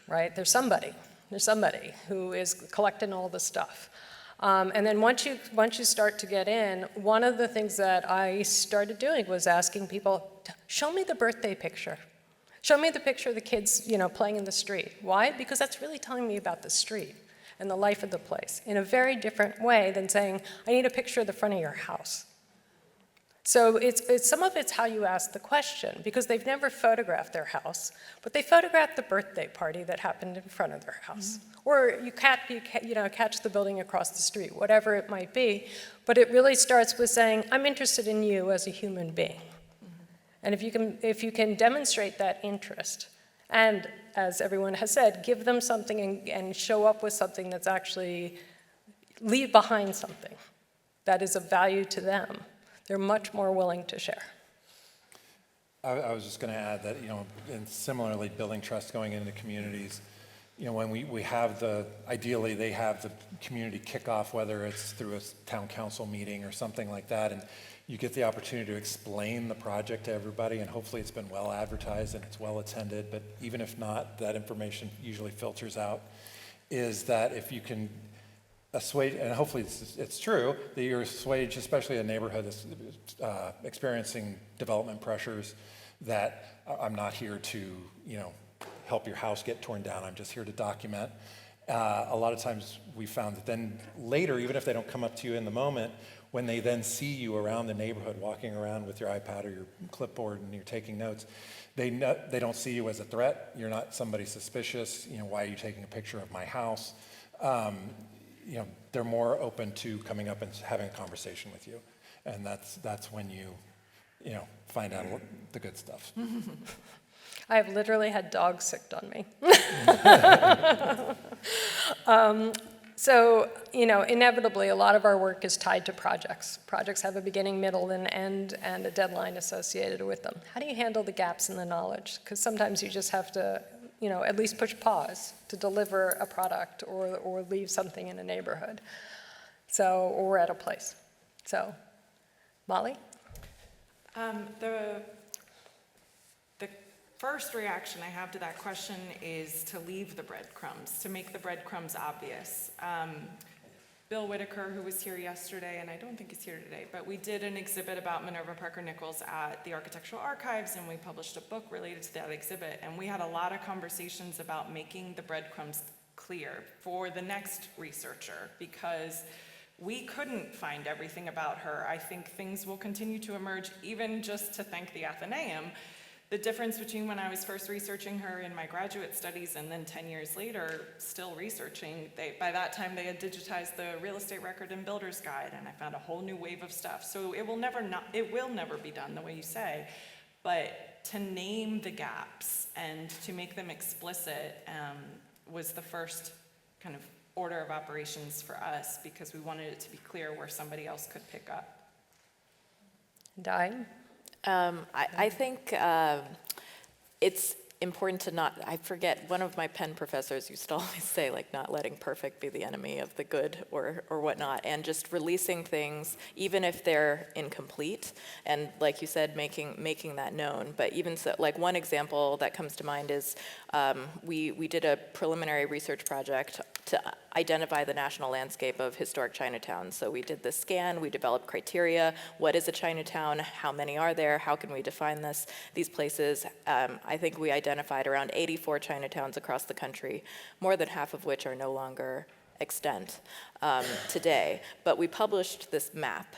Speaker 2: right? There's somebody who is collecting all the stuff. And then once you start to get in, one of the things that I started doing was asking people, show me the birthday picture. Show me the picture of the kids, playing in the street. Why? Because that's really telling me about the street and the life of the place in a very different way than saying, I need a picture of the front of your house. So it's some of it's how you ask the question, because they've never photographed their house, but they photographed the birthday party that happened in front of their house. Mm-hmm. Or you catch the building across the street, whatever it might be. But it really starts with saying, I'm interested in you as a human being. Mm-hmm. And if you can demonstrate that interest, and as everyone has said, give them something and show up with something that's actually, leave behind something that is of value to them, they're much more willing to share.
Speaker 4: I was just going to add that, and similarly, building trust going into communities, when we have ideally they have the community kickoff, whether it's through a town council meeting or something like that, and you get the opportunity to explain the project to everybody, and hopefully it's been well advertised and it's well attended, but even if not, that information usually filters out, is that if you can assuage, and hopefully it's true, that you're assuaged, especially a neighborhood that's experiencing development pressures, that I'm not here to, help your house get torn down, I'm just here to document. A lot of times we found that then later, even if they don't come up to you in the moment, when they then see you around the neighborhood walking around with your iPad or your clipboard and you're taking notes, they don't see you as a threat. You're not somebody suspicious. Why are you taking a picture of my house? They're more open to coming up and having a conversation with you. And that's when you find out the good stuff.
Speaker 2: I have literally had dogs sicked on me. So, inevitably, a lot of our work is tied to projects. Projects have a beginning, middle, and end, and a deadline associated with them. How do you handle the gaps in the knowledge? Because sometimes you just have to, at least push pause to deliver a product or leave something in a neighborhood. Or at a place. So, Molly?
Speaker 3: The first reaction I have to that question is to leave the breadcrumbs, to make the breadcrumbs obvious. Bill Whitaker, who was here yesterday, and I don't think he's here today, but we did an exhibit about Minerva Parker Nichols at the Architectural Archives, and we published a book related to that exhibit, and we had a lot of conversations about making the breadcrumbs clear for the next researcher, because we couldn't find everything about her. I think things will continue to emerge, even just to thank the Athenaeum. The difference between when I was first researching her in my graduate studies and then 10 years later, still researching, by that time they had digitized the real estate record and builder's guide, and I found a whole new wave of stuff. So it will never be done the way you say, but to name the gaps and to make them explicit was the first kind of order of operations for us, because we wanted it to be clear where somebody else could pick up.
Speaker 2: Di?
Speaker 5: I think it's important to not, I forget, one of my Penn professors used to always say, not letting perfect be the enemy of the good or whatnot, and just releasing things, even if they're incomplete, and like you said, making that known. But even so, one example that comes to mind is we did a preliminary research project to identify the national landscape of historic Chinatowns. So we did the scan, we developed criteria. What is a Chinatown? How many are there? How can we define these places? I think we identified around 84 Chinatowns across the country, more than half of which are no longer extant today. But we published this map.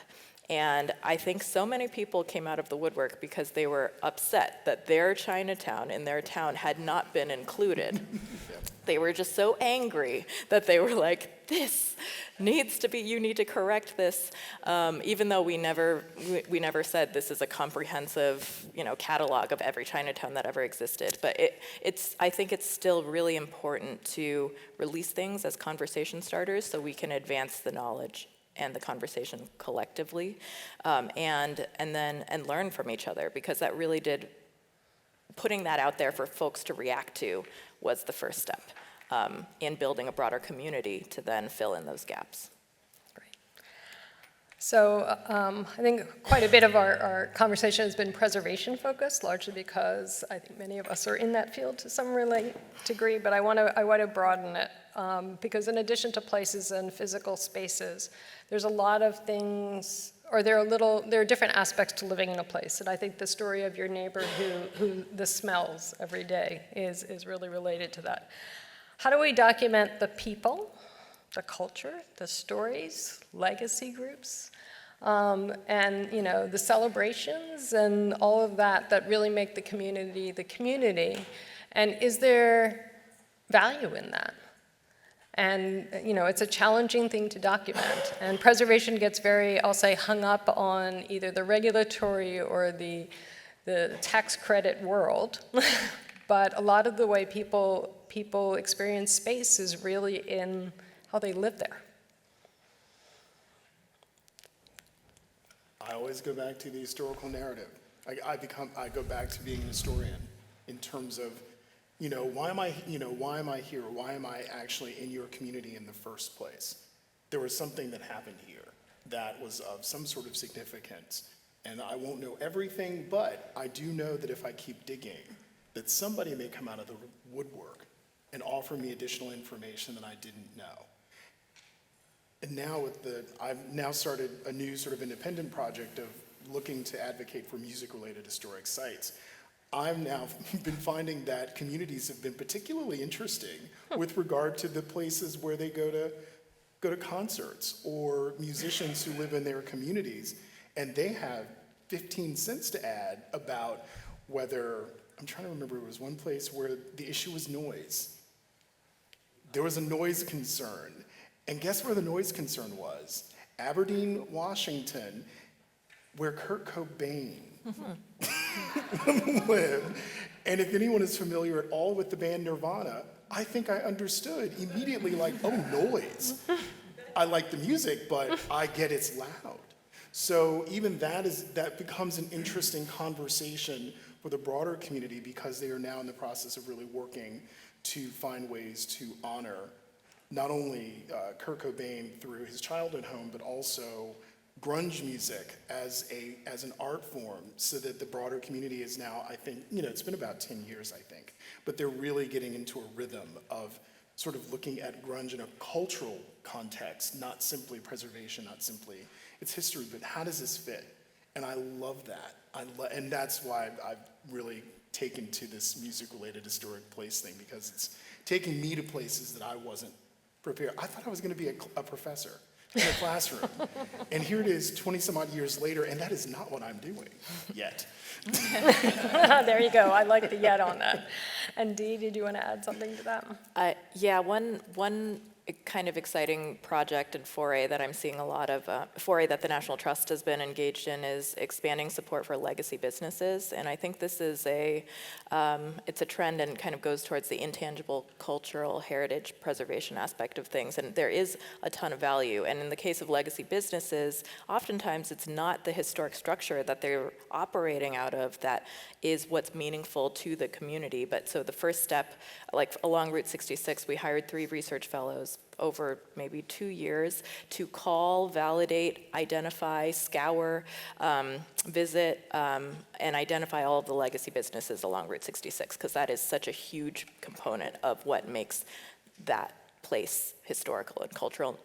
Speaker 5: And I think so many people came out of the woodwork because they were upset that their Chinatown in their town had not been included. They were just so angry that they were like, this needs to be, you need to correct this, even though we never said this is a comprehensive, catalog of every Chinatown that ever existed. But I think it's still really important to release things as conversation starters so we can advance the knowledge and the conversation collectively, and learn from each other, because that really did, putting that out there for folks to react to was the first step in building a broader community to then fill in those gaps.
Speaker 2: Great. So I think quite a bit of our conversation has been preservation focused, largely because I think many of us are in that field to some degree, but I want to broaden it, because in addition to places and physical spaces, there's a lot of things, or there are different aspects to living in a place. And I think the story of your neighbor who the smells every day is really related to that. How do we document the people, the culture, the stories, legacy groups, and the celebrations and all of that really make the community? And is there value in that? And, it's a challenging thing to document. And preservation gets very, I'll say, hung up on either the regulatory or the tax credit world. But a lot of the way people experience space is really in how they live there.
Speaker 6: I always go back to the historical narrative. I go back to being a historian in terms of, why am I here? Why am I actually in your community in the first place? There was something that happened here that was of some sort of significance. And I won't know everything, but I do know that if I keep digging, that somebody may come out of the woodwork and offer me additional information that I didn't know. And now I've now started a new sort of independent project of looking to advocate for music-related historic sites. I've now been finding that communities have been particularly interesting with regard to the places where they go to concerts, or musicians who live in their communities, and they have 15 cents to add about whether, I'm trying to remember, it was one place where the issue was noise. There was a noise concern. And guess where the noise concern was? Aberdeen, Washington, where Kurt Cobain lived. And if anyone is familiar at all with the band Nirvana, I think I understood immediately, like, oh, noise. I like the music, but I get it's loud. So even that becomes an interesting conversation for the broader community, because they are now in the process of really working to find ways to honor not only Kurt Cobain through his childhood home, but also grunge music as an art form, so that the broader community is now, I think, it's been about 10 years, I think, but they're really getting into a rhythm of sort of looking at grunge in a cultural context, not simply preservation, not simply its history, but how does this fit? And I love that. And that's why I've really taken to this music-related historic place thing, because it's taking me to places that I wasn't prepared. I thought I was going to be a professor in a classroom. And here it is 20 some odd years later, and that is not what I'm doing yet.
Speaker 2: There you go. I like the yet on that. And Dee, did you want to add something to that?
Speaker 5: Yeah, one kind of exciting project and foray that I'm seeing a lot of, foray that the National Trust has been engaged in, is expanding support for legacy businesses. And I think this is it's a trend, and kind of goes towards the intangible cultural heritage preservation aspect of things. And there is a ton of value. And in the case of legacy businesses, oftentimes it's not the historic structure that they're operating out of that is what's meaningful to the community. But so the first step, like along Route 66, we hired 3 research fellows over maybe 2 years to call, validate, identify, scour, visit, and identify all of the legacy businesses along Route 66, because that is such a huge component of what makes that place historical and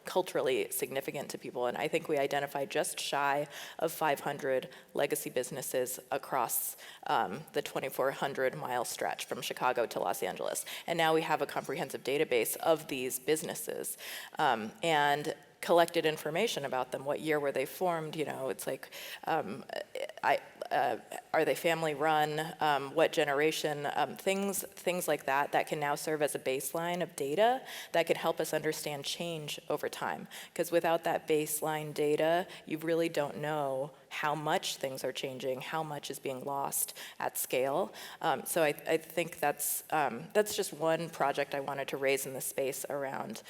Speaker 5: culturally significant to people. And I think we identified just shy of 500 legacy businesses across the 2,400-mile stretch from Chicago to Los Angeles. And now we have a comprehensive database of these businesses. And collected information about them. What year were they formed? It's like, are they family run? What generation? Things like that can now serve as a baseline of data that can help us understand change over time. Because without that baseline data, you really don't know how much things are changing, how much is being lost at scale. So I think that's just one project I wanted to raise in the space around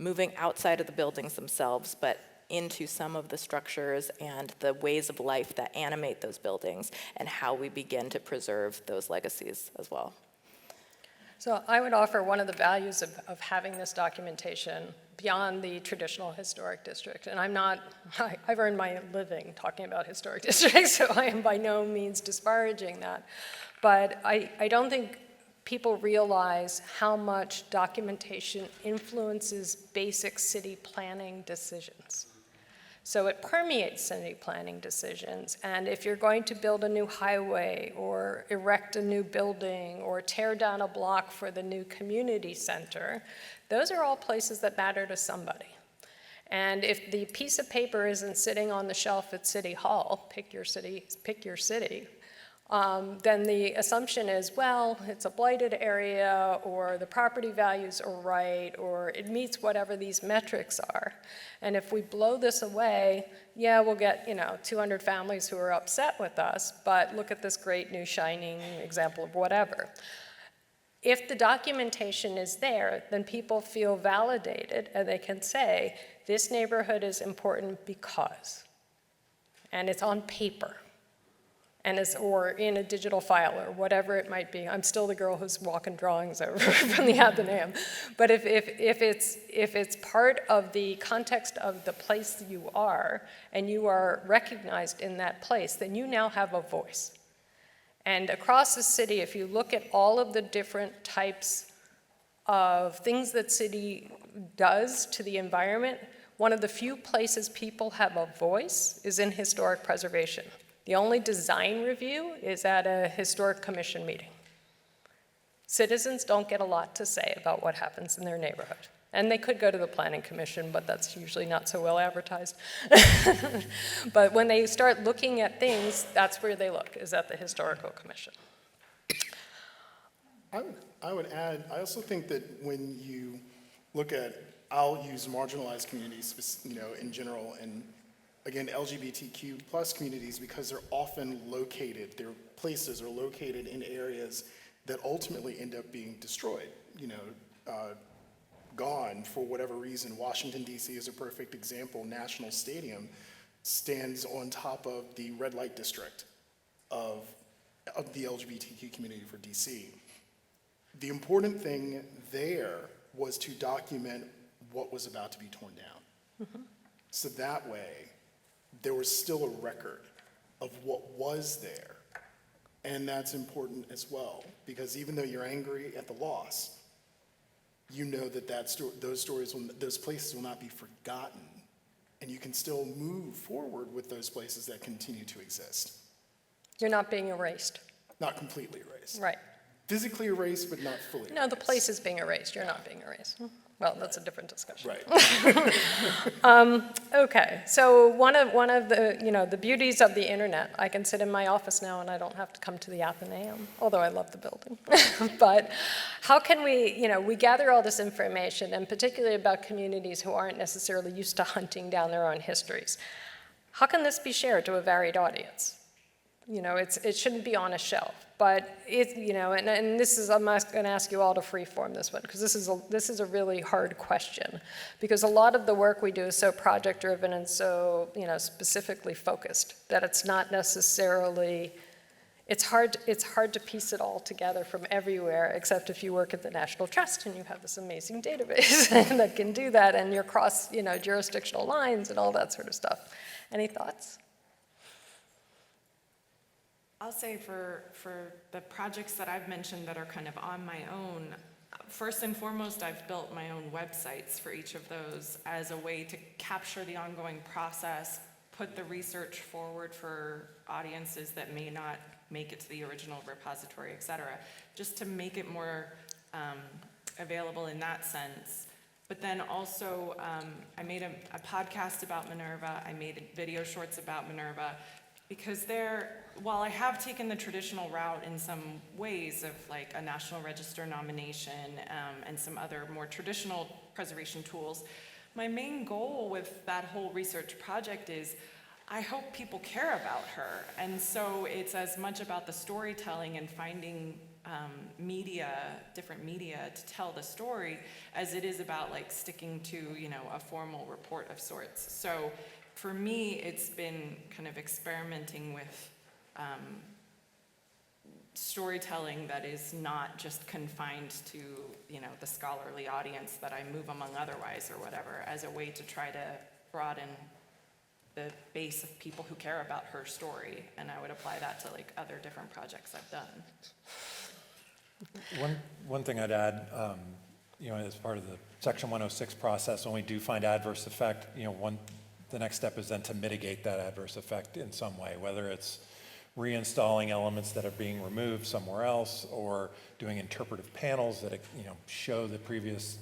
Speaker 5: moving outside of the buildings themselves, but into some of the structures and the ways of life that animate those buildings, and how we begin to preserve those legacies as well.
Speaker 2: So I would offer one of the values of having this documentation beyond the traditional historic district. And I've earned my living talking about historic districts, so I am by no means disparaging that. But I don't think people realize how much documentation influences basic city planning decisions. So it permeates city planning decisions. And if you're going to build a new highway, or erect a new building, or tear down a block for the new community center, those are all places that matter to somebody. And if the piece of paper isn't sitting on the shelf at City Hall, pick your city, then the assumption is, well, it's a blighted area, or the property values are right, or it meets whatever these metrics are. And if we blow this away, yeah, we'll get 200 families who are upset with us, but look at this great new shining example of whatever. If the documentation is there, then people feel validated, and they can say, this neighborhood is important because, and it's on paper. Or in a digital file, or whatever it might be. I'm still the girl who's walking drawings over from the Athenaeum. But if it's part of the context of the place that you are, and you are recognized in that place, then you now have a voice. And across the city, if you look at all of the different types of things that city does to the environment, one of the few places people have a voice is in historic preservation. The only design review is at a historic commission meeting. Citizens don't get a lot to say about what happens in their neighborhood. And they could go to the planning commission, but that's usually not so well advertised. But when they start looking at things, that's where they look, is at the historical commission.
Speaker 6: I would add, I also think that when you look at, I'll use marginalized communities, in general, and again, LGBTQ plus communities, because they're often located, their places are located in areas that ultimately end up being destroyed, gone for whatever reason. Washington, D.C. is a perfect example. National Stadium stands on top of the red light district of the LGBTQ community for D.C. The important thing there was to document what was about to be torn down. Mm-hmm. So that way, there was still a record of what was there. And that's important as well, because even though you're angry at the loss, you know that those places will not be forgotten, and you can still move forward with those places that continue to exist.
Speaker 2: You're not being erased.
Speaker 6: Not completely erased.
Speaker 2: Right.
Speaker 6: Physically erased, but not fully erased.
Speaker 2: No, the place is being erased. You're not being erased. Well, that's a different discussion.
Speaker 6: Right.
Speaker 2: Okay, so one of the the beauties of the internet, I can sit in my office now and I don't have to come to the Athenaeum, although I love the building. But how can we gather all this information, and particularly about communities who aren't necessarily used to hunting down their own histories. How can this be shared to a varied audience? It shouldn't be on a shelf, but and this is, I'm going to ask you all to freeform this one, because this is a really hard question, because a lot of the work we do is so project-driven and so specifically focused that it's not necessarily, it's hard to piece it all together from everywhere, except if you work at the National Trust and you have this amazing database that can do that, and you're cross jurisdictional lines and all that sort of stuff. Any thoughts?
Speaker 3: I'll say for the projects that I've mentioned that are kind of on my own, first and foremost, I've built my own websites for each of those as a way to capture the ongoing process, put the research forward for audiences that may not make it to the original repository, et cetera, just to make it more available in that sense. But then also, I made a podcast about Minerva. I made video shorts about Minerva, because while I have taken the traditional route in some ways of like a National Register nomination and some other more traditional preservation tools, my main goal with that whole research project is I hope people care about her. And so it's as much about the storytelling and finding different media to tell the story, as it is about like sticking to, a formal report of sorts. So for me, it's been kind of experimenting with storytelling that is not just confined to, the scholarly audience that I move among otherwise or whatever, as a way to try to broaden the base of people who care about her story. And I would apply that to like other different projects I've done.
Speaker 4: One thing I'd add, as part of the Section 106 process, when we do find adverse effect, the next step is then to mitigate that adverse effect in some way, whether it's reinstalling elements that are being removed somewhere else, or doing interpretive panels that show the previous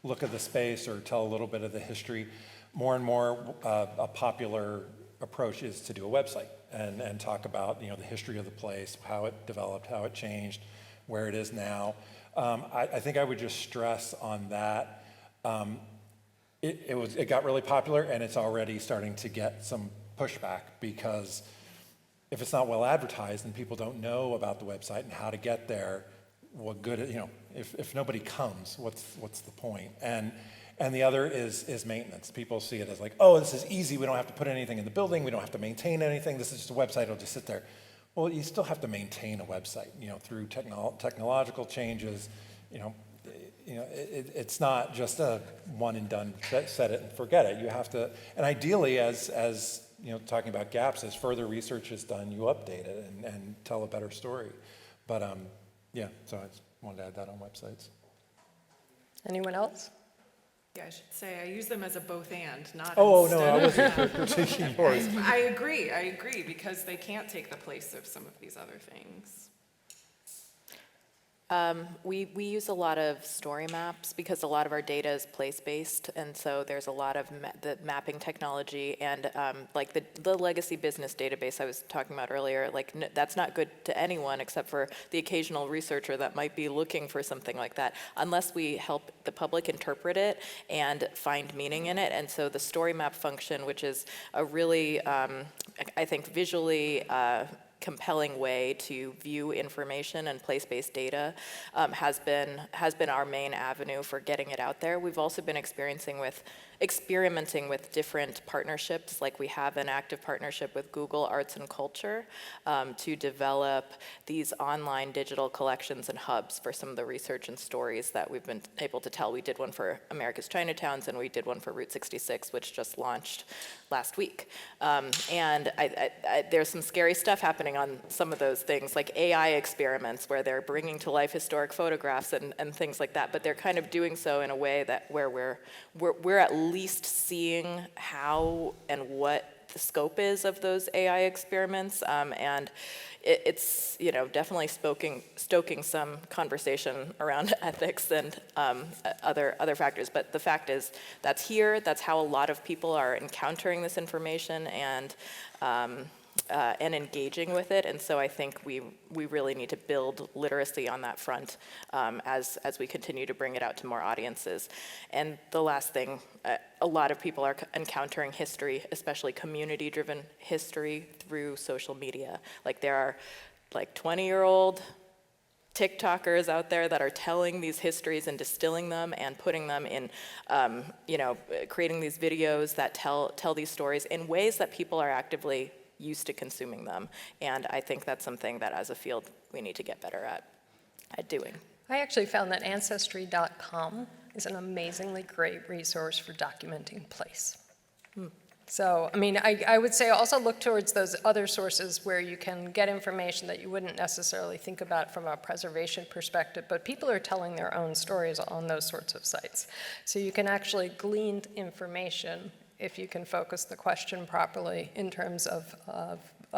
Speaker 4: look of the space or tell a little bit of the history. More and more, a popular approach is to do a website and talk about the history of the place, how it developed, how it changed, where it is now. I think I would just stress on that. It got really popular, and it's already starting to get some pushback, because if it's not well advertised and people don't know about the website and how to get there, what good, if nobody comes, what's the point? And the other is maintenance. People see it as like, oh, this is easy. We don't have to put anything in the building. We don't have to maintain anything. This is just a website. It'll just sit there. Well, you still have to maintain a website, through technological changes. It's not just a one and done, set it and forget it. You have to, and ideally, as talking about gaps, as further research is done, you update it and tell a better story. But so I just wanted to add that on websites.
Speaker 2: Anyone else?
Speaker 3: Yeah, I should say, I use them as a both and, not
Speaker 4: Oh,
Speaker 3: instead
Speaker 4: no, I
Speaker 3: of
Speaker 4: wasn't
Speaker 3: them.
Speaker 4: critiquing yours.
Speaker 3: I agree, because they can't take the place of some of these other things.
Speaker 5: We use a lot of story maps because a lot of our data is place-based, and so there's a lot of the mapping technology and like the legacy business database I was talking about earlier, like that's not good to anyone except for the occasional researcher that might be looking for something like that, unless we help the public interpret it and find meaning in it. And so the story map function, which is a really, I think, visually compelling way to view information and place-based data has been our main avenue for getting it out there. We've also been experimenting with different partnerships, like we have an active partnership with Google Arts and Culture to develop these online digital collections and hubs for some of the research and stories that we've been able to tell. We did one for America's Chinatowns, and we did one for Route 66, which just launched last week. And there's some scary stuff happening on some of those things, like AI experiments where they're bringing to life historic photographs and things like that, but they're kind of doing so in a way that where we're at least seeing how and what the scope is of those AI experiments, and it's definitely stoking some conversation around ethics and other factors. But the fact is, that's here. That's how a lot of people are encountering this information and engaging with it. And so I think we really need to build literacy on that front as we continue to bring it out to more audiences. And the last thing, a lot of people are encountering history, especially community-driven history, through social media. Like there are 20-year-old TikTokers out there that are telling these histories and distilling them and putting them in, creating these videos that tell these stories in ways that people are actively used to consuming them. And I think that's something that as a field we need to get better at doing.
Speaker 2: I actually found that Ancestry.com is an amazingly great resource for documenting place. So, I mean, I would say also look towards those other sources where you can get information that you wouldn't necessarily think about from a preservation perspective, but people are telling their own stories on those sorts of sites. So you can actually glean information if you can focus the question properly in terms of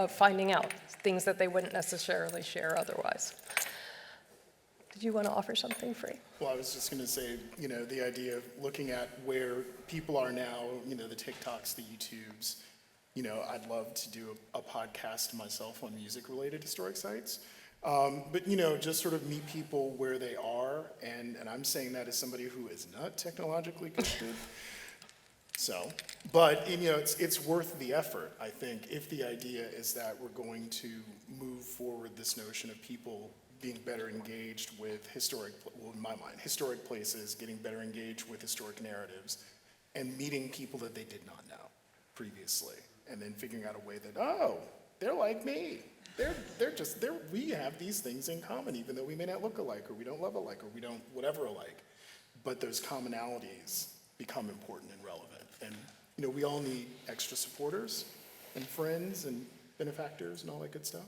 Speaker 2: finding out things that they wouldn't necessarily share otherwise. Did you want to offer something, Free?
Speaker 6: Well, I was just going to say, the idea of looking at where people are now, the TikToks, the YouTubes, I'd love to do a podcast myself on music-related historic sites. But, just sort of meet people where they are, and I'm saying that as somebody who is not technologically gifted. So, but, it's worth the effort, I think, if the idea is that we're going to move forward this notion of people being better engaged with in my mind, historic places, getting better engaged with historic narratives, and meeting people that they did not know previously, and then figuring out a way that, they're like me. We have these things in common, even though we may not look alike, or we don't love alike, or we don't whatever alike. But those commonalities become important and relevant. And, we all need extra supporters and friends and benefactors and all that good stuff.